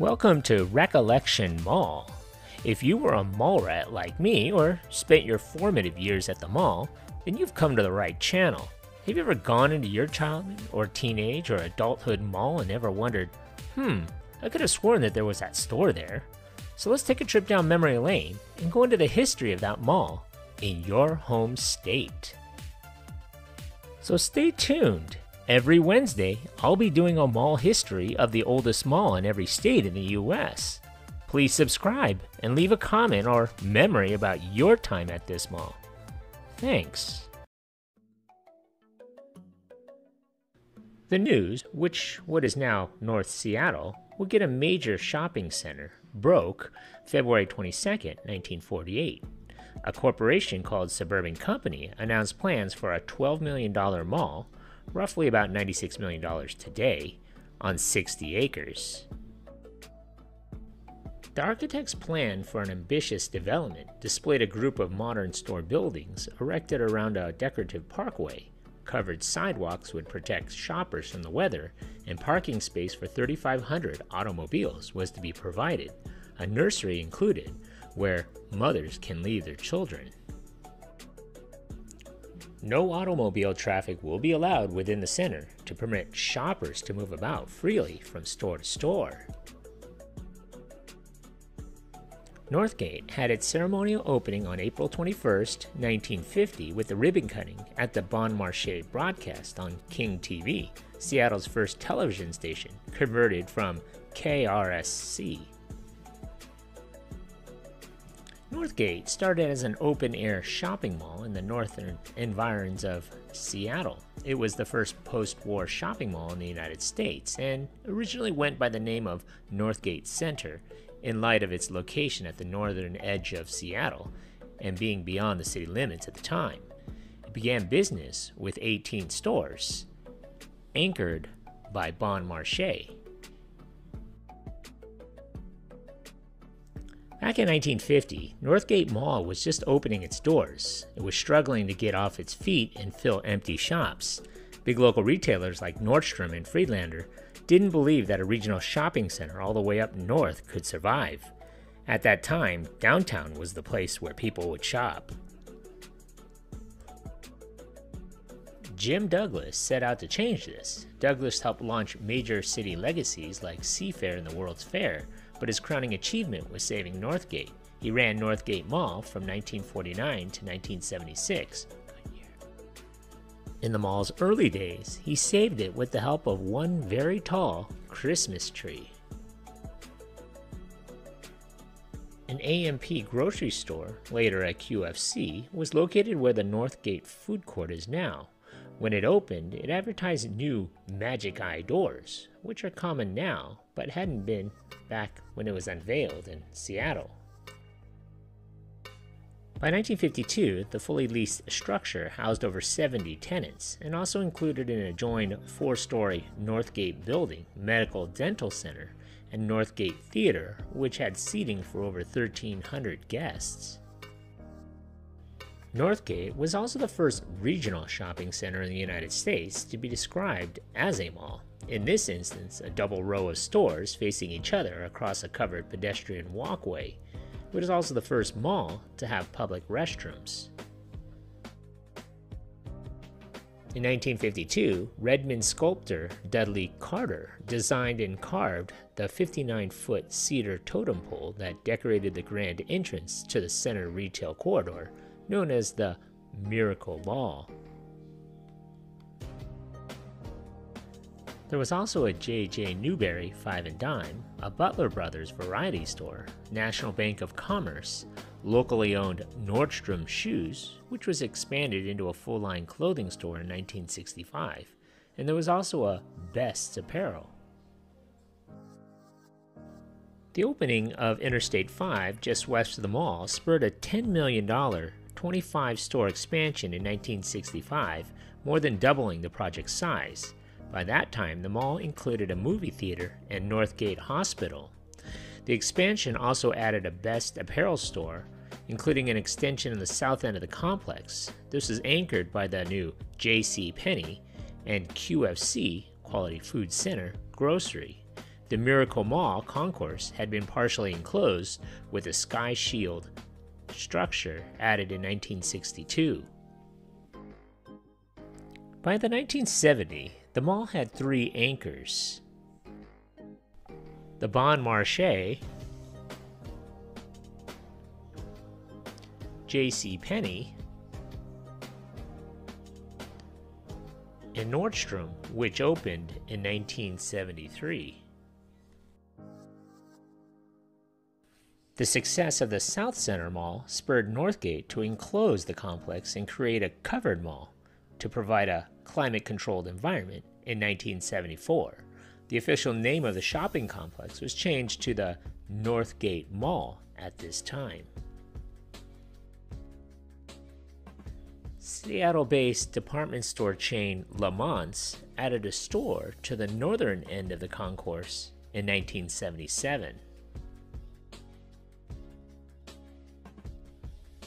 Welcome to Recollection Mall. If you were a mall rat like me or spent your formative years at the mall, then you've come to the right channel. Have you ever gone into your childhood or teenage or adulthood mall and ever wondered, I could have sworn that there was that store there? So let's take a trip down memory lane and go into the history of that mall in your home state. So stay tuned. Every Wednesday, I'll be doing a mall history of the oldest mall in every state in the US. Please subscribe and leave a comment or memory about your time at this mall. Thanks. The News, what is now North Seattle, will get a major shopping center, broke February 22, 1948. A corporation called Suburban Company announced plans for a $12 million mall, roughly about $96 million today, on 60 acres. The architect's plan for an ambitious development displayed a group of modern store buildings erected around a decorative parkway. Covered sidewalks would protect shoppers from the weather, and parking space for 3,500 automobiles was to be provided, a nursery included, where mothers can leave their children. No automobile traffic will be allowed within the center to permit shoppers to move about freely from store to store. Northgate had its ceremonial opening on April 21, 1950 with the ribbon cutting at the Bon Marché broadcast on King TV, Seattle's first television station, converted from KRSC. Northgate started as an open-air shopping mall in the northern environs of Seattle. It was the first post-war shopping mall in the United States and originally went by the name of Northgate Center in light of its location at the northern edge of Seattle and being beyond the city limits at the time. It began business with 18 stores, anchored by Bon Marché. Back in 1950, Northgate Mall was just opening its doors. It was struggling to get off its feet and fill empty shops. Big local retailers like Nordstrom and Friedlander didn't believe that a regional shopping center all the way up north could survive. At that time, downtown was the place where people would shop. Jim Douglas set out to change this. Douglas helped launch major city legacies like Seafair and the World's Fair, but his crowning achievement was saving Northgate. He ran Northgate Mall from 1949 to 1976. In the mall's early days, he saved it with the help of one very tall Christmas tree. An AMP grocery store, later a QFC, was located where the Northgate food court is now. When it opened, it advertised new Magic Eye doors, which are common now, but hadn't been back when it was unveiled in Seattle. By 1952, the fully leased structure housed over 70 tenants and also included an adjoined 4-story Northgate building, medical dental center, and Northgate Theater, which had seating for over 1,300 guests. Northgate was also the first regional shopping center in the United States to be described as a mall. In this instance, a double row of stores facing each other across a covered pedestrian walkway. It was also the first mall to have public restrooms. In 1952, Redmond sculptor Dudley Carter designed and carved the 59-foot cedar totem pole that decorated the grand entrance to the center retail corridor, known as the Miracle Mall. There was also a J.J. Newberry 5 and Dime, a Butler Brothers variety store, National Bank of Commerce, locally owned Nordstrom Shoes, which was expanded into a full-line clothing store in 1965, and there was also a Best Apparel. The opening of Interstate 5 just west of the mall spurred a $10 million 25-store expansion in 1965, more than doubling the project's size. By that time, the mall included a movie theater and Northgate Hospital. The expansion also added a Best Apparel store, including an extension in the south end of the complex. This is anchored by the new J.C. Penney and QFC, Quality Food Center, grocery. The Miracle Mall concourse had been partially enclosed with a sky shield structure added in 1962. By the 1970s, the mall had 3 anchors: the Bon Marché, JCPenney, and Nordstrom, which opened in 1973. The success of the South Center Mall spurred Northgate to enclose the complex and create a covered mall to provide a climate-controlled environment in 1974. The official name of the shopping complex was changed to the Northgate Mall at this time. Seattle-based department store chain Lamont's added a store to the northern end of the concourse in 1977.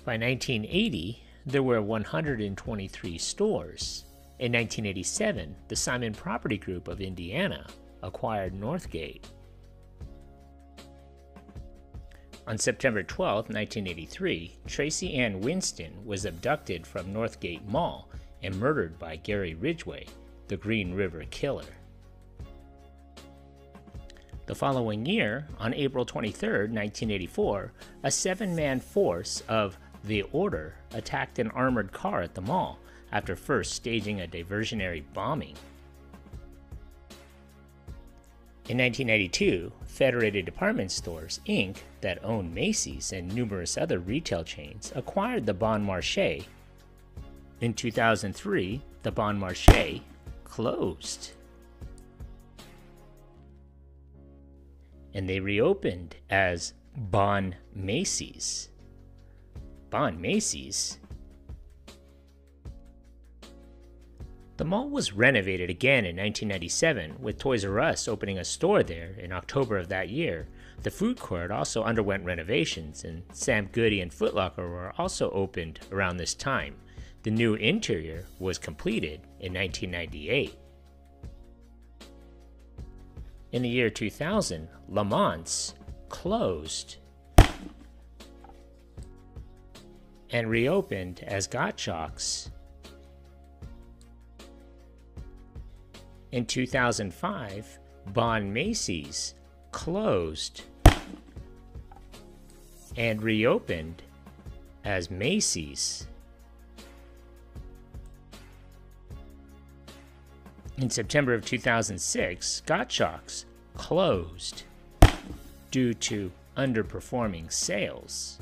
By 1980, there were 123 stores. In 1987, the Simon Property Group of Indiana acquired Northgate. On September 12, 1983, Tracy Ann Winston was abducted from Northgate Mall and murdered by Gary Ridgway, the Green River Killer. The following year, on April 23, 1984, a 7-man force of The Order attacked an armored car at the mall after first staging a diversionary bombing. In 1992, Federated Department Stores, Inc., that owned Macy's and numerous other retail chains, acquired the Bon Marché. In 2003, the Bon Marché closed, and they reopened as Bon Macy's. Bon Macy's? The mall was renovated again in 1997, with Toys R Us opening a store there in October of that year. The food court also underwent renovations, and Sam Goody and Foot Locker were also opened around this time. The new interior was completed in 1998. In the year 2000, Lamont's closed and reopened as Gottschalk's. In 2005, Bon Macy's closed and reopened as Macy's. In September of 2006, Gottschalk's closed due to underperforming sales.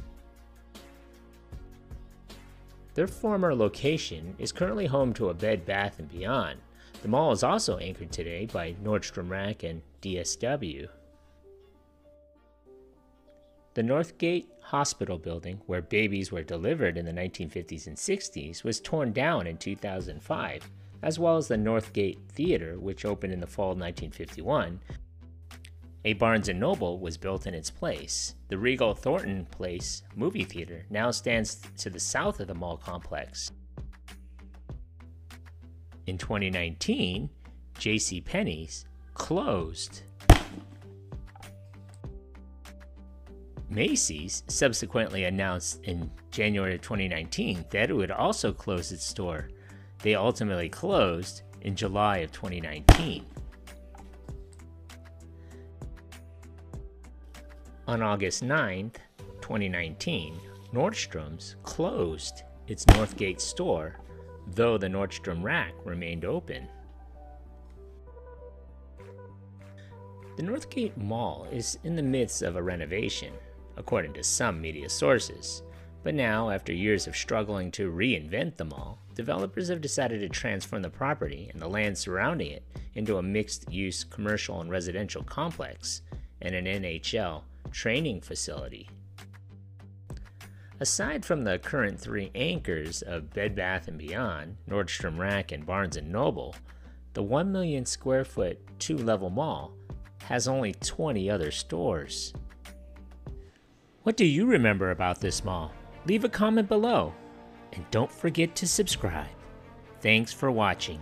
Their former location is currently home to a Bed Bath & Beyond. The mall is also anchored today by Nordstrom Rack and DSW. The Northgate Hospital building, where babies were delivered in the 1950s and 60s, was torn down in 2005, as well as the Northgate Theater, which opened in the fall of 1951. A Barnes & Noble was built in its place. The Regal Thornton Place movie theater now stands to the south of the mall complex. In 2019, JCPenney's closed. Macy's subsequently announced in January of 2019 that it would also close its store. They ultimately closed in July of 2019. On August 9th, 2019, Nordstrom's closed its Northgate store, though the Nordstrom Rack remained open. The Northgate Mall is in the midst of a renovation, according to some media sources. But now, after years of struggling to reinvent the mall, developers have decided to transform the property and the land surrounding it into a mixed-use commercial and residential complex and an NHL training facility. Aside from the current 3 anchors of Bed Bath & Beyond, Nordstrom Rack, and Barnes & Noble, the 1 million square foot 2-level mall has only 20 other stores. What do you remember about this mall? Leave a comment below, and don't forget to subscribe. Thanks for watching.